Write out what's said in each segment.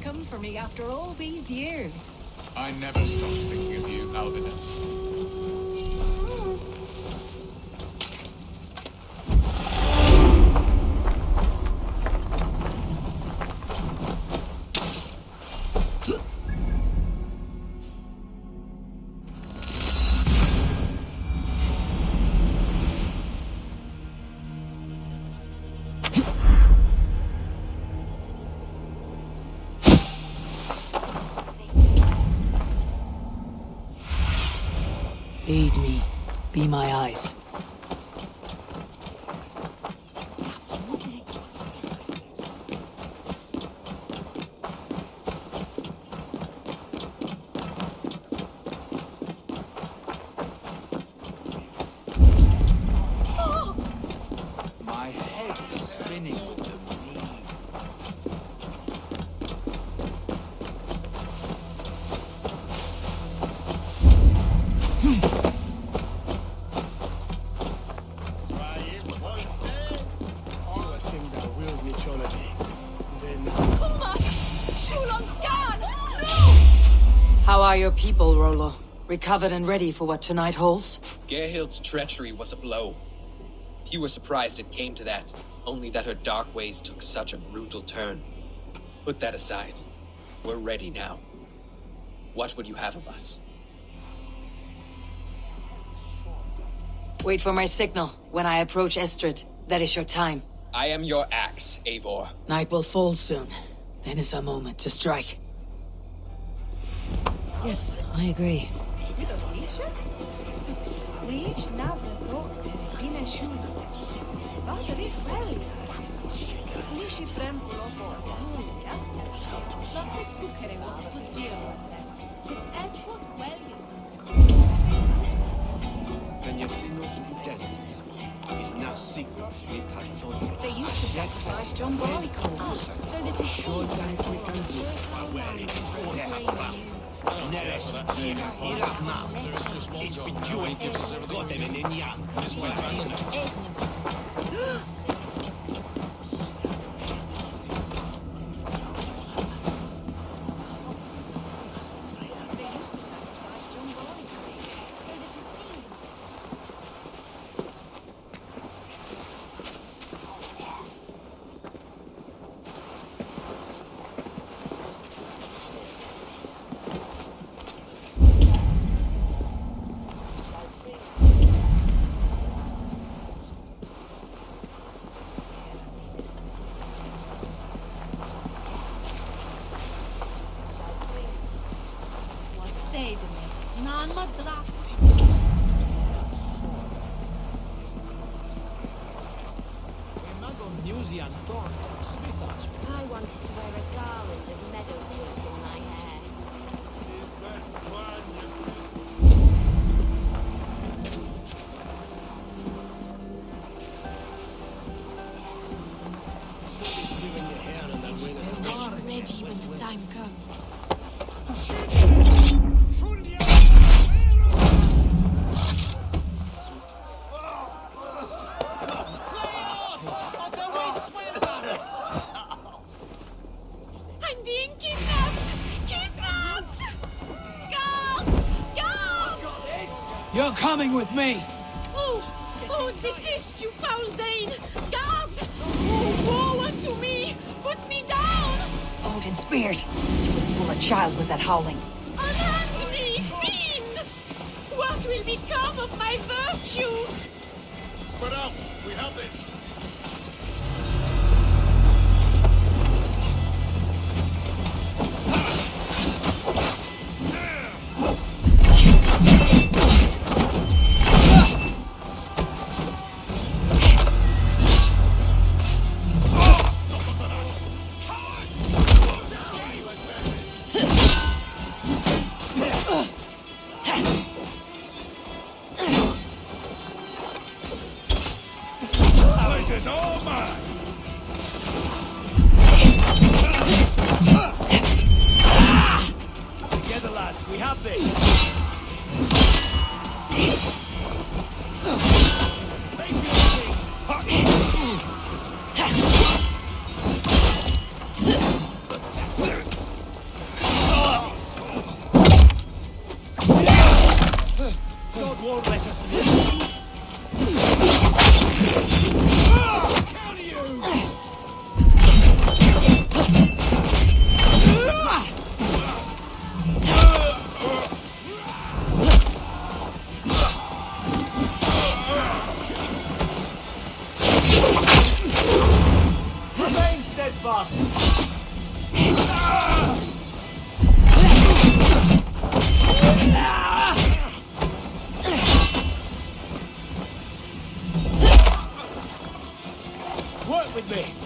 come for me after all these years. I never stopped thinking of you, Albina. Aid me. Be my eyes. My head is spinning with the need. How are your people, Rollo? Recovered and ready for what tonight holds? Gerhild's treachery was a blow. Few were surprised it came to that, only that her dark ways took such a brutal turn. Put that aside. We're ready now. What would you have of us? Wait for my signal. When I approach Estrid, that is your time. I am your axe, Eivor. Night will fall soon. Then is our moment to strike. Yes, I agree. They used to sacrifice John Barleycorn, so that his soul I wanted to wear a garland of meadowsweet in my hair. I'm ready when the time comes. I'm being kidnapped! Kidnapped! Guards! Guards! You're coming with me! Oh, desist, you foul Dane! Guards! Oh, woe unto me! Put me down! Odin speared. You would fool a child with that howling. Unhand me, fiend! What will become of my virtue? Spread out! We have this! Pleasure's all mine! Together, lads, we have this! with me.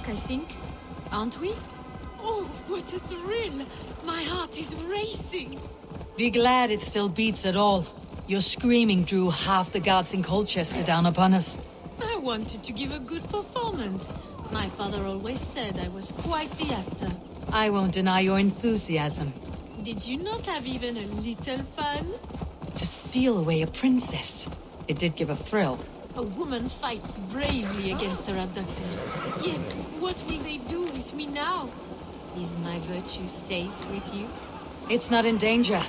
I think. Aren't we? Oh, what a thrill! My heart is racing! Be glad it still beats at all. Your screaming drew half the guards in Colchester down upon us. I wanted to give a good performance. My father always said I was quite the actor. I won't deny your enthusiasm. Did you not have even a little fun? To steal away a princess. It did give a thrill. A woman fights bravely against her abductors. Yet, what will they do with me now? Is my virtue safe with you? It's not in danger.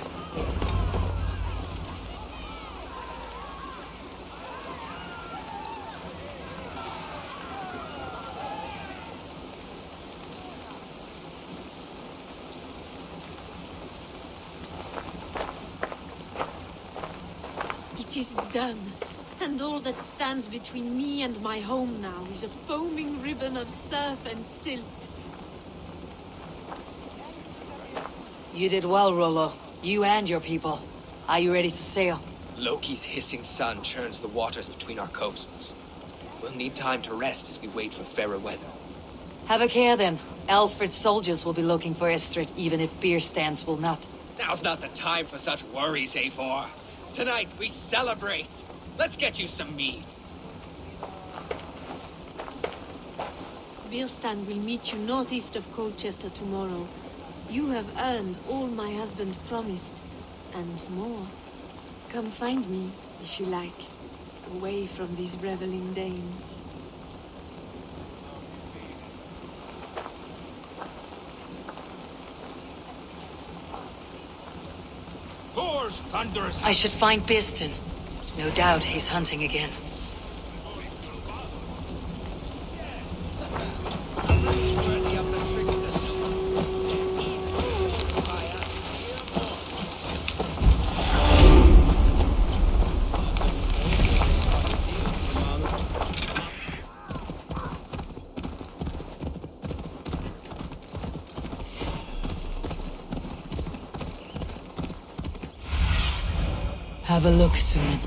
It is done. And all that stands between me and my home now is a foaming ribbon of surf and silt. You did well, Rollo. You and your people. Are you ready to sail? Loki's hissing sun churns the waters between our coasts. We'll need time to rest as we wait for fairer weather. Have a care then. Alfred's soldiers will be looking for Estrid, even if beer stands will not. Now's not the time for such worries, Eivor. Tonight we celebrate. Let's get you some mead. Birstan will meet you northeast of Colchester tomorrow. You have earned all my husband promised, and more. Come find me, if you like, away from these reveling Danes. Thor's thunderous. I should find Birstan. No doubt he's hunting again. Have a look, Sunan.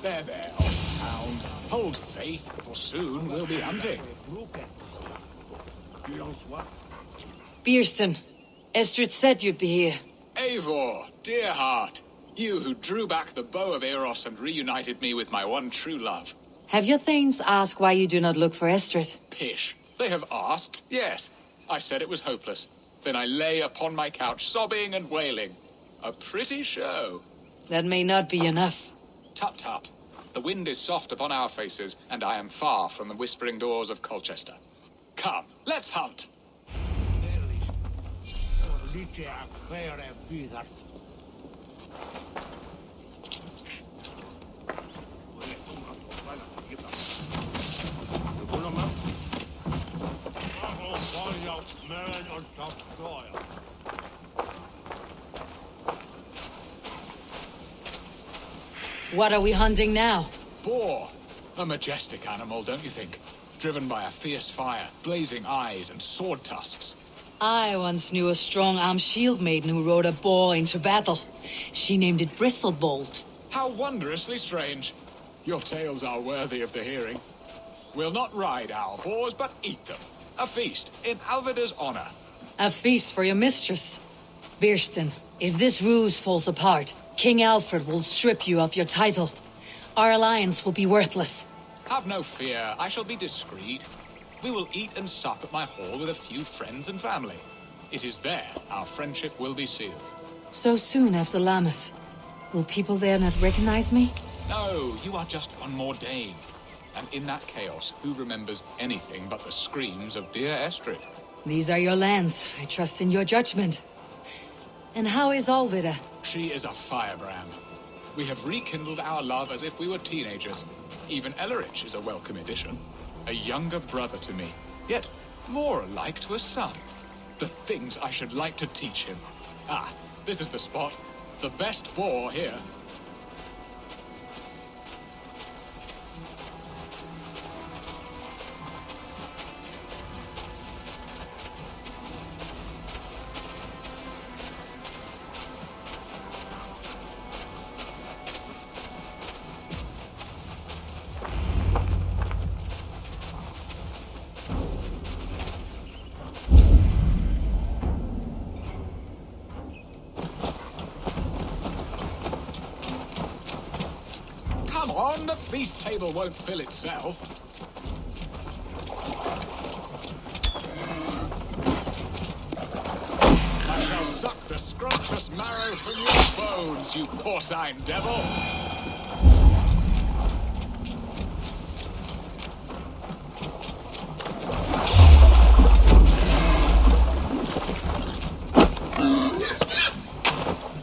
There, old hound. Hold faith, for soon we'll be hunting. Bierston, Estrid said you'd be here. Eivor, dear heart. You who drew back the bow of Eros and reunited me with my one true love. Have your thanes asked why you do not look for Estrid? Pish. They have asked, yes. I said it was hopeless. Then I lay upon my couch, sobbing and wailing. A pretty show. That may not be enough. Tut tut. The wind is soft upon our faces, and I am far from the whispering doors of Colchester. Come, let's hunt. What are we hunting now? Boar. A majestic animal, don't you think? Driven by a fierce fire, blazing eyes and sword tusks. I once knew a strong-armed shield maiden who rode a boar into battle. She named it Bristlebolt. How wondrously strange. Your tales are worthy of the hearing. We'll not ride our boars, but eat them. A feast, in Alvida's honor. A feast for your mistress. Bierston, if this ruse falls apart, King Alfred will strip you of your title. Our alliance will be worthless. Have no fear, I shall be discreet. We will eat and sup at my hall with a few friends and family. It is there our friendship will be sealed. So soon after Lammas. Will people there not recognize me? No, you are just one more Dane. And in that chaos, who remembers anything but the screams of dear Estrid? These are your lands. I trust in your judgment. And how is Alvida? She is a firebrand. We have rekindled our love as if we were teenagers. Even Ellerich is a welcome addition. A younger brother to me, yet more alike to a son. The things I should like to teach him. Ah, this is the spot. The best boar here. Come on, the feast table won't fill itself. I shall suck the scrumptious marrow from your bones, you porcine devil!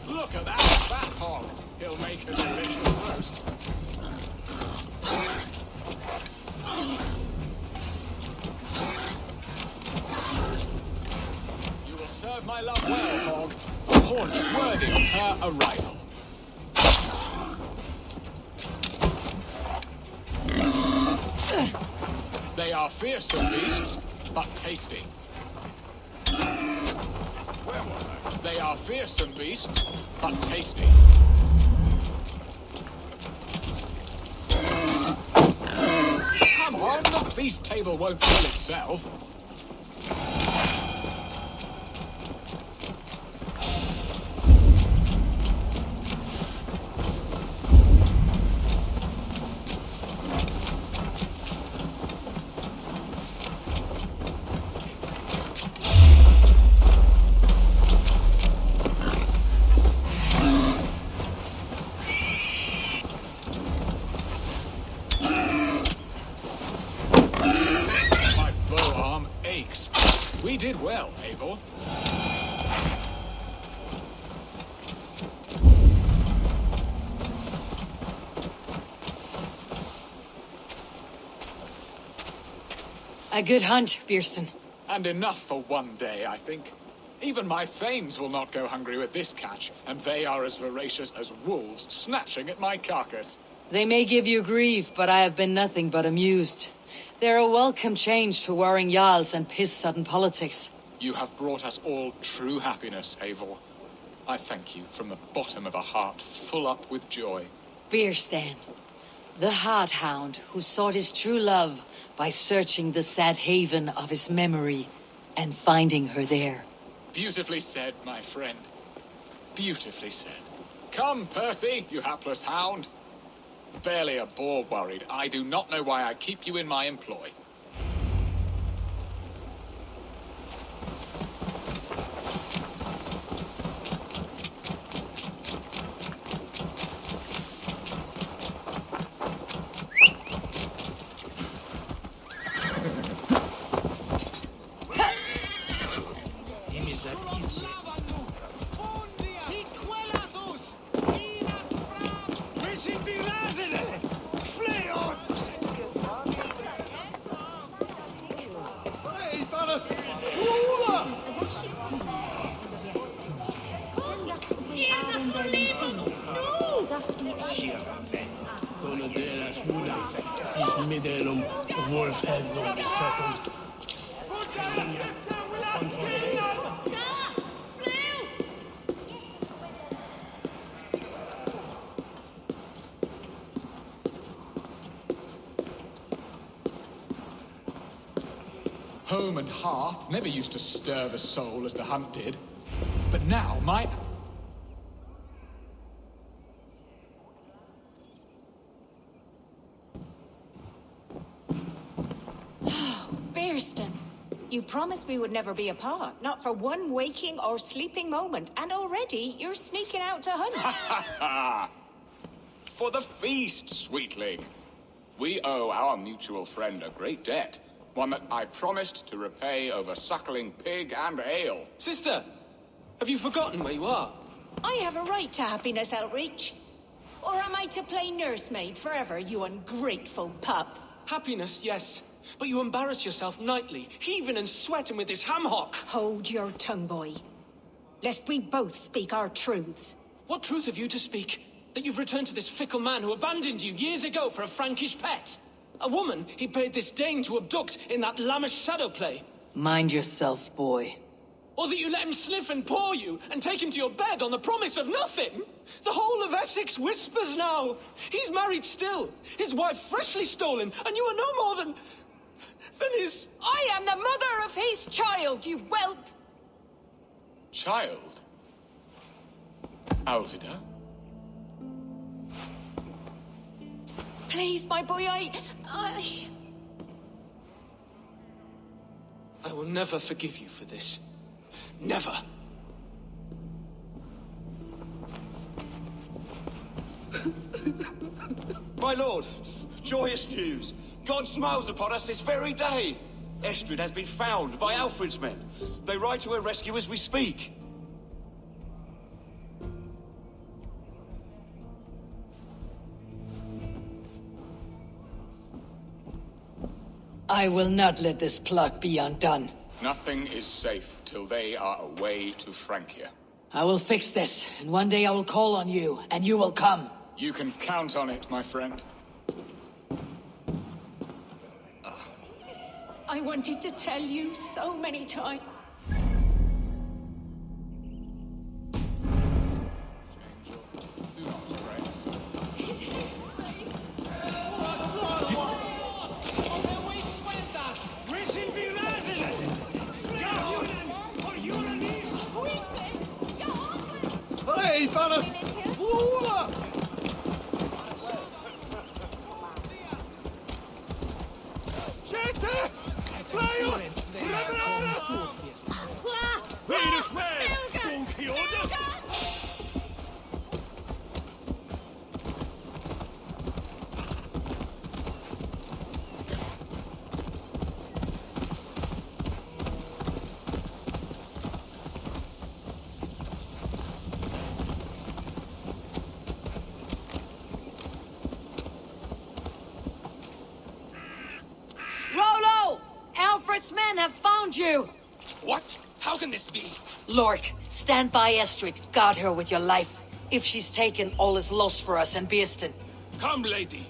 Look at that fat hog! He'll make a delicious roast. You will serve my love well, hog. A haunch worthy of her arrival. They are fearsome beasts, but tasty. Where was I? They are fearsome beasts, but tasty. Come on, the feast table won't fill itself. We did well, Eivor. A good hunt, Bierston. And enough for one day, I think. Even my thanes will not go hungry with this catch, and they are as voracious as wolves snatching at my carcass. They may give you grief, but I have been nothing but amused. They're a welcome change to warring Jarls and piss-sudden politics. You have brought us all true happiness, Eivor. I thank you from the bottom of a heart full up with joy. Bierstan, the hard hound who sought his true love by searching the sad haven of his memory and finding her there. Beautifully said, my friend. Beautifully said. Come, Percy, you hapless hound. Barely a boar worried. I do not know why I keep you in my employ. Home and hearth never used to stir the soul as the hunt did. But now, my... Bierstan, you promised we would never be apart, not for one waking or sleeping moment, and already you're sneaking out to hunt. For the feast, sweetling. We owe our mutual friend a great debt. One that I promised to repay over suckling pig and ale. Sister, have you forgotten where you are? I have a right to happiness, Outreach. Or am I to play nursemaid forever, you ungrateful pup? Happiness, yes. But you embarrass yourself nightly, heaving and sweating with this ham-hock. Hold your tongue, boy. Lest we both speak our truths. What truth have you to speak? That you've returned to this fickle man who abandoned you years ago for a Frankish pet? A woman he paid this Dane to abduct in that lammish shadow play? Mind yourself, boy. Or that you let him sniff and paw you, and take him to your bed on the promise of nothing? The whole of Essexe whispers now. He's married still, his wife freshly stolen, and you are no more than his... I am the mother of his child, you whelp! Child? Alvida? Please, my boy, I will never forgive you for this. Never. My lord, joyous news. God smiles upon us this very day. Estrid has been found by Alfred's men. They ride to her rescue as we speak. I will not let this plot be undone. Nothing is safe till they are away to Francia. I will fix this, and one day I will call on you, and you will come. You can count on it, my friend. I wanted to tell you so many times. Do not fret. Hey, Balas! Rollo! Alfred's men have found you! What? How can this be? Lork, stand by Estrid. Guard her with your life. If she's taken, all is lost for us and Beerston. Come, lady.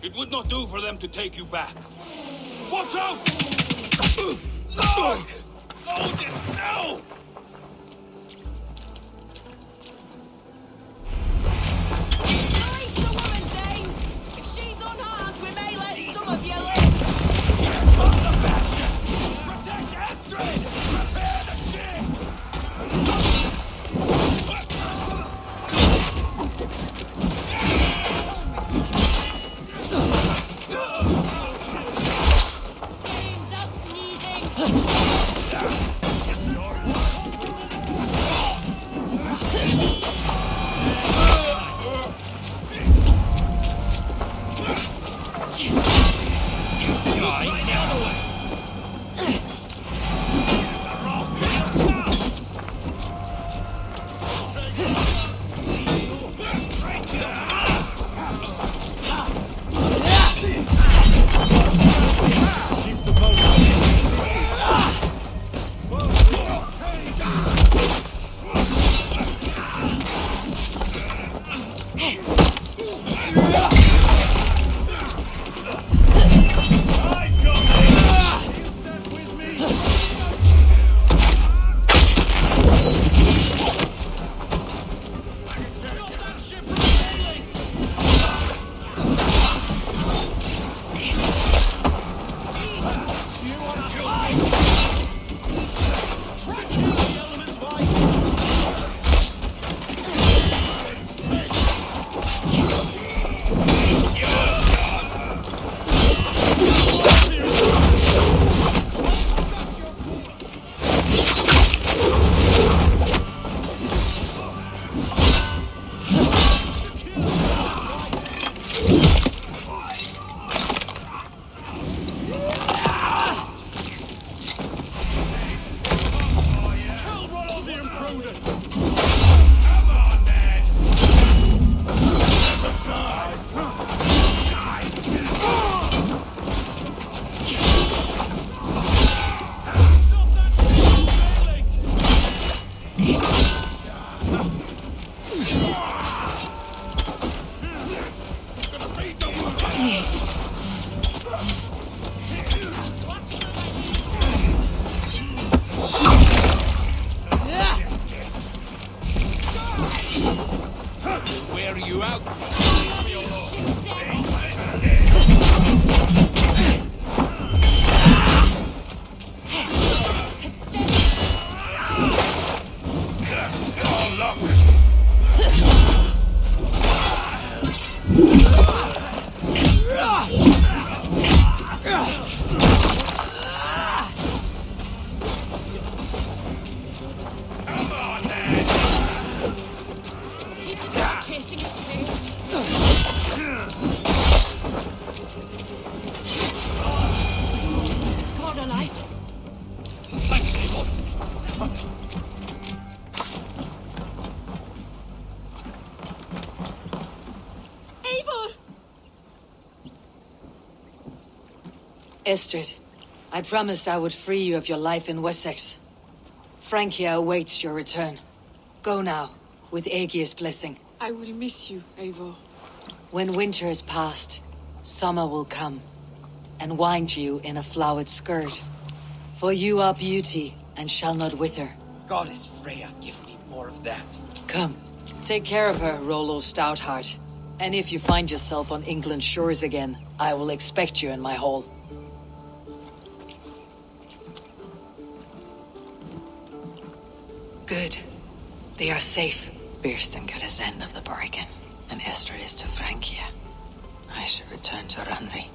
It would not do for them to take you back. Watch out! Look! Hold it! No! Release the woman, Danes! If she's unharmed, we may let some of you live! Protect Astrid! Prepare the ship! Game's up, needing! Wear you out. Chasing his tail. It's called a light. Eivor! Estrid, I promised I would free you of your life in Essexe. Francia awaits your return. Go now, with Aegir's blessing. I will miss you, Eivor. When winter is past, summer will come, and wind you in a flowered skirt. For you are beauty, and shall not wither. Goddess Freya, give me more of that. Come, take care of her, Rollo Stoutheart. And if you find yourself on England's shores again, I will expect you in my hall. Good. They are safe. Beerston got his end of the bargain, and Estrid is to Francia. I should return to Randvi.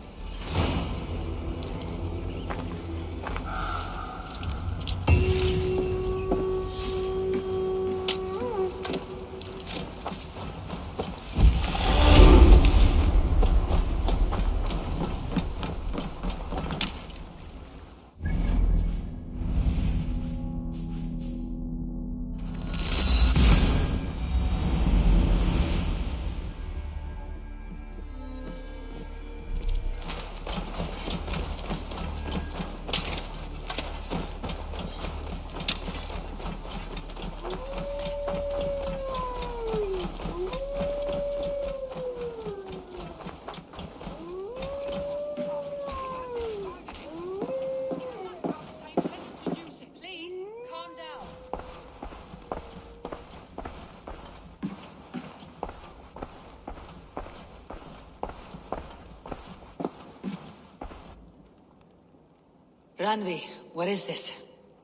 Ranvi, what is this?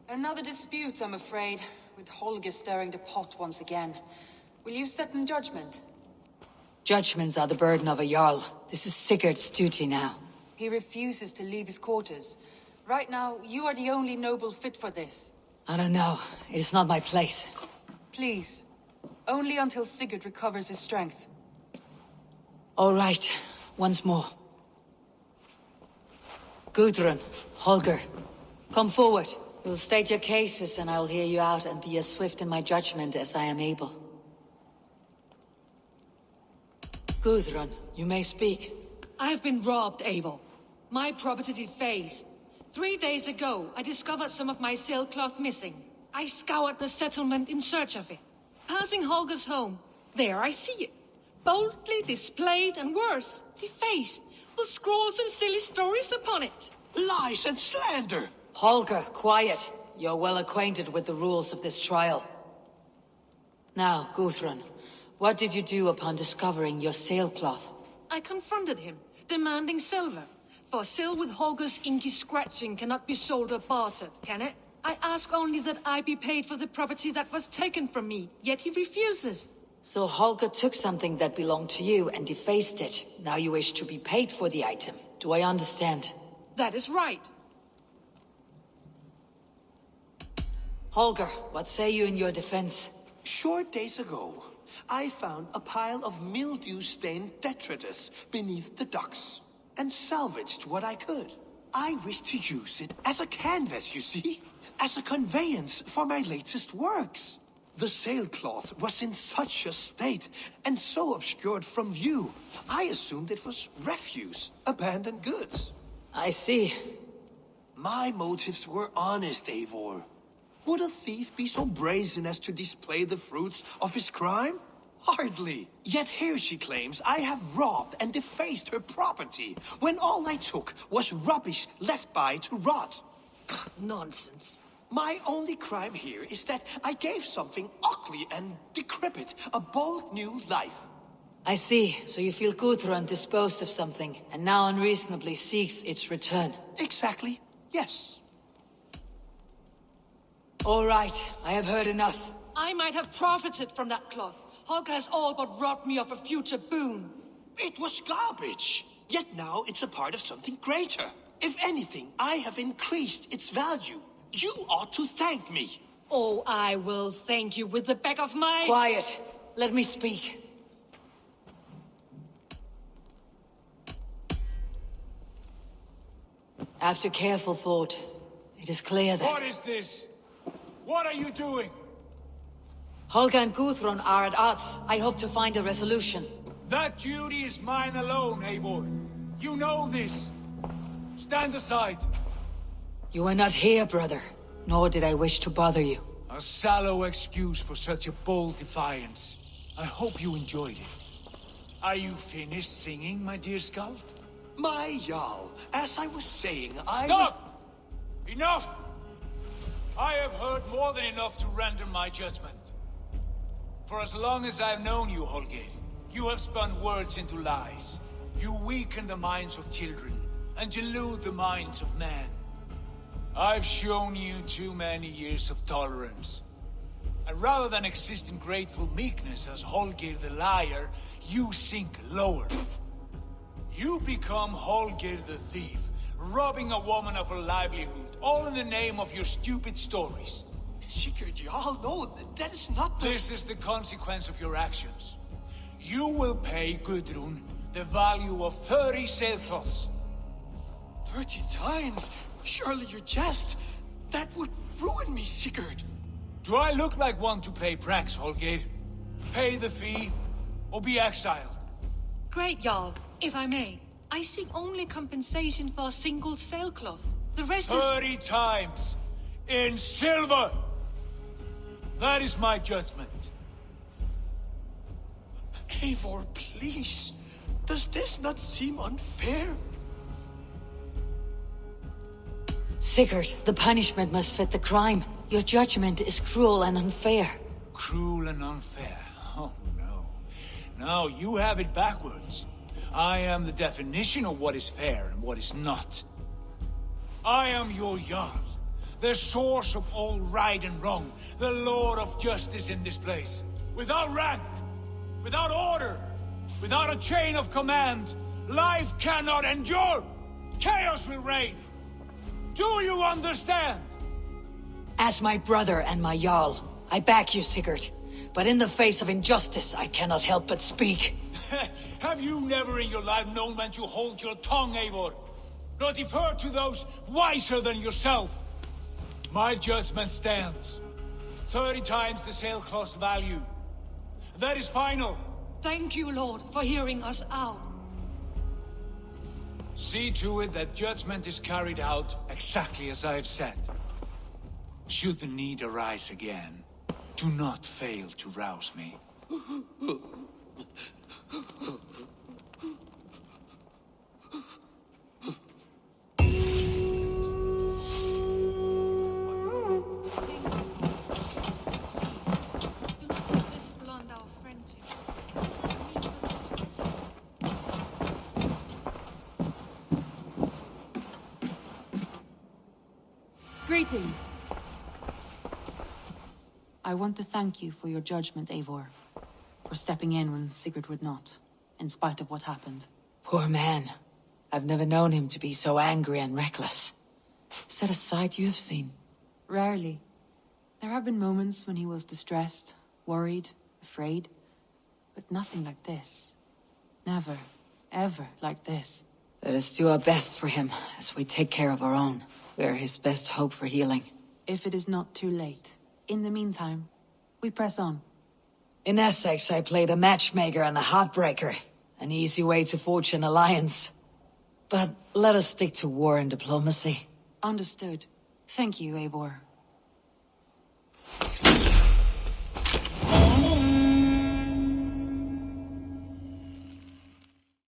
Another dispute, I'm afraid, with Holger stirring the pot once again. Will you sit in judgment? Judgments are the burden of a Jarl. This is Sigurd's duty now. He refuses to leave his quarters. Right now, you are the only noble fit for this. I don't know. It is not my place. Please. Only until Sigurd recovers his strength. All right. Once more. Gudrun, Holger, come forward. You will state your cases and I will hear you out and be as swift in my judgment as I am able. Gudrun, you may speak. I have been robbed, Eivor. My property defaced. 3 days ago, I discovered some of my sailcloth missing. I scoured the settlement in search of it. Passing Holger's home, there I see it. Boldly displayed and worse, defaced, with scrolls and silly stories upon it. Lies and slander! Holger, quiet. You're well acquainted with the rules of this trial. Now, Gudrun, what did you do upon discovering your sailcloth? I confronted him, demanding silver. For sil with Holger's inky scratching cannot be sold or bartered, can it? I ask only that I be paid for the property that was taken from me, yet he refuses. So Holger took something that belonged to you and defaced it. Now you wish to be paid for the item. Do I understand? That is right. Holger, what say you in your defense? Short days ago, I found a pile of mildew-stained detritus beneath the docks, and salvaged what I could. I wish to use it as a canvas, you see? As a conveyance for my latest works. The sailcloth was in such a state, and so obscured from view, I assumed it was refuse, abandoned goods. I see. My motives were honest, Eivor. Would a thief be so brazen as to display the fruits of his crime? Hardly. Yet here she claims I have robbed and defaced her property, when all I took was rubbish left by to rot. Nonsense. My only crime here is that I gave something ugly and decrepit a bold new life. I see. So you feel Gudrun disposed of something, and now unreasonably seeks its return. Exactly. Yes. All right. I have heard enough. I might have profited from that cloth. Holger has all but robbed me of a future boon. It was garbage. Yet now it's a part of something greater. If anything, I have increased its value. You ought to thank me. Oh, I will thank you with the back of my... Quiet. Let me speak. After careful thought, it is clear that... What is this? What are you doing? Holger and Gudrun are at odds. I hope to find a resolution. That duty is mine alone, Eivor. You know this. Stand aside. You were not here, brother. Nor did I wish to bother you. A sallow excuse for such a bold defiance. I hope you enjoyed it. Are you finished singing, my dear Skald? My Jarl, as I was saying, Stop! Enough! I have heard more than enough to render my judgment. For as long as I've known you, Holger, you have spun words into lies. You weaken the minds of children, and delude the minds of men. I've shown you too many years of tolerance. And rather than exist in grateful meekness as Holger the liar, you sink lower. You become Holger the thief, robbing a woman of her livelihood, all in the name of your stupid stories. Sigurd, Jarl, no, that is not the... This is the consequence of your actions. You will pay Gudrun the value of 30 sailcloths. 30 times? Surely you jest. That would ruin me, Sigurd. Do I look like one to pay pranks, Holger? Pay the fee, or be exiled. Great, Jarl. If I may, I seek only compensation for a single sailcloth. The rest 30 times! In silver! That is my judgment. Eivor, please. Does this not seem unfair? Sigurd, the punishment must fit the crime. Your judgment is cruel and unfair. Cruel and unfair? Oh, no. No, you have it backwards. I am the definition of what is fair and what is not. I am your Jarl, the source of all right and wrong, the Lord of justice in this place. Without rank, without order, without a chain of command, life cannot endure. Chaos will reign. Do you understand? As my brother and my Jarl, I back you, Sigurd. But in the face of injustice, I cannot help but speak. Have you never in your life known when to hold your tongue, Eivor? Nor defer to those wiser than yourself? My judgment stands. 30 times the sailcloth's value. That is final. Thank you, Lord, for hearing us out. See to it that judgment is carried out exactly as I have said. Should the need arise again, do not fail to rouse me. Greetings. I want to thank you for your judgment, Eivor. For stepping in when Sigurd would not, in spite of what happened. Poor man. I've never known him to be so angry and reckless. Is that a side you have seen? Rarely. There have been moments when he was distressed, worried, afraid. But nothing like this. Never, ever like this. Let us do our best for him, as we take care of our own. We are his best hope for healing. If it is not too late. In the meantime, we press on. In Essexe, I played a matchmaker and a heartbreaker. An easy way to forge an alliance. But let us stick to war and diplomacy. Understood. Thank you, Eivor.